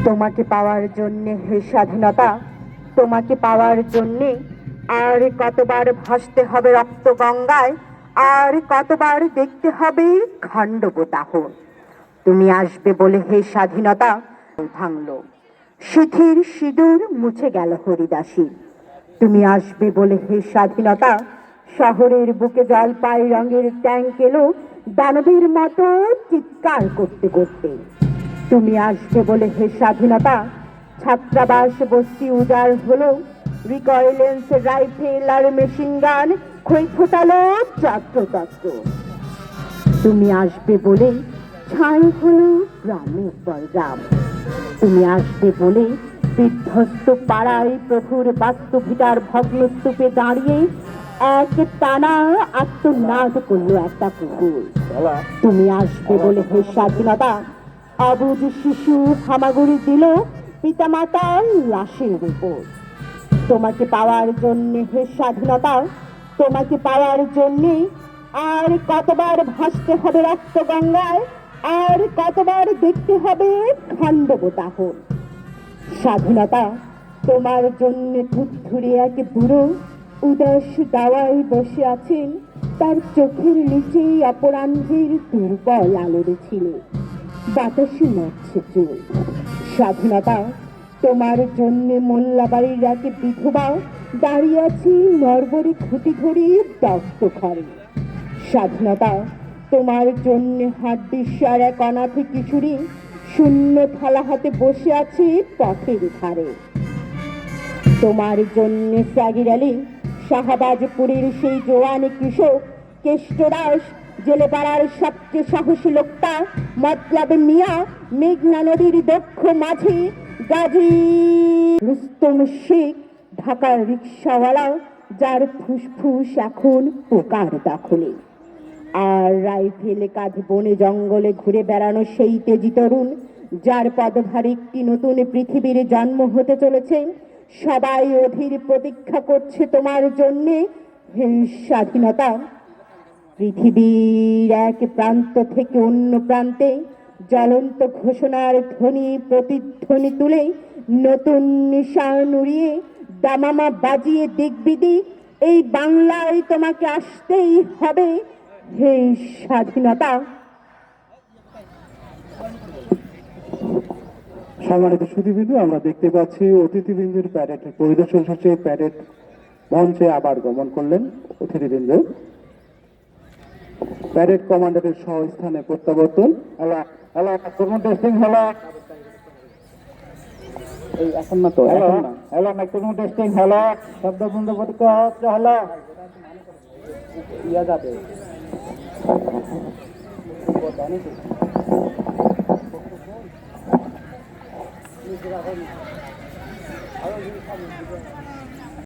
তোমাকে পাওয়ার জন্যে হে স্বাধীনতা, তোমাকে পাওয়ার জন্যে আর কতবার ভাসতে হবে রক্ত গঙ্গায়, আর কতবার দেখতে হবে খান্ডবদাহ। তুমি আসবে বলে হে স্বাধীনতা ভাঙলো, সিথির সিঁদুর মুছে গেল হরিদাসী। তুমি আসবে বলে হে স্বাধীনতা, শহরের বুকে জলপাই রঙের ট্যাঙ্ক এলো দানবীর মতো চিৎকার করতে করতে। তুমি আসবে বলে হে স্বাধীনতা, ছাত্রাবাস বস্তি উজাড় হলো, রিকয়েলেন্স রাইফেল আর মেশিন গান খই ফোটালো ছাত্রছাত্র। তুমি আসবে বলে ছাই হলো গ্রামের পর গ্রাম। তুমি আসবে বলে বিধ্বস্ত পাড়ায় প্রভুর বাস্তুভিটার ভগ্নস্তূপে দাঁড়িয়ে এক টানা আত্মনাদ করলো একটা কুকুর। তুমি আসবে বলে হে স্বাধীনতা, অবুঝ শিশু হামাগুড়ি দিল পিতামাতার লাশের উপর। তোমাকে পাওয়ার জন্যে হে স্বাধীনতা, তোমাকে পাওয়ার জন্যে আর কতবার ভাসতে হবে রক্ত গঙ্গায়, আর কতবার দেখতে হবে খান্ডবদাহ। স্বাধীনতা, তোমার জন্য ধুরধুরে এক বুড়ো উদাস দাওয়ায় বসে আছেন, তার চোখের নিচেই অপরাহ্নের দুর্বল আলোর ছিল, বাতাসে নাচছে চুল। স্বাধীনতা, তোমার জন্য মোল্লাবাড়ির এক বিধবা দাঁড়িয়ে আছে নরবরে খুঁটি ধরে দগ্ধ ঘরে। স্বাধীনতা, তোমার জন্য হাড্ডিসার এক অনাথ কিশোরী শূন্য থালা হাতে বসে আছে পথের ধারে। তোমার জন্য সাগির আলী, শাহবাজপুরের সেই জোয়ান কৃষক কেষ্টদাস, জেলে পাড়ার সবচেয়ে সাহসী লোকটা মতলব মিয়া, মেঘনা নদীর দক্ষ মাঝি গাজী রুস্তম শেখ, ঢাকার রিক্সাওয়ালা যার ফুসফুস এখন পোকার দখলে, আর রাইফেলে কাঁধে বনে জঙ্গলে ঘুরে বেড়ানো সেই তেজি তরুণ যার পদভারে একটি নতুন পৃথিবীর জন্ম হতে চলেছে। সবাই অধীর প্রতীক্ষা করছে তোমার জন্যে হে স্বাধীনতা। পৃথিবীর এক প্রান্ত থেকে অন্য প্রান্তে জ্বলন্ত ঘোষণার ধ্বনি প্রতিধ্বনি তুলে নতুন নিশান উড়িয়ে দামামা বাজিয়ে দিকবিদিক এই বাংলায় তোমাকে আসতেই হবে হে স্বাধীনতা। সম্মানিত সুধীবৃন্দ, আমরা দেখতে পাচ্ছি অতিথিবৃন্দের প্যারেড পরিদর্শন শেষে প্যারেড মঞ্চে আবার গমন করলেন অতিথিবৃন্দ। প্যারেড কমান্ডারের সহস্থানে প্রত্যাবর্তন। Hello hello, microphone testing. Hello, এই এখন না তো, hello hello, microphone testing. Hello, শব্দ বন্ধ পরীক্ষা হচ্ছে। হ্যালো, ইয়া যাবে আরো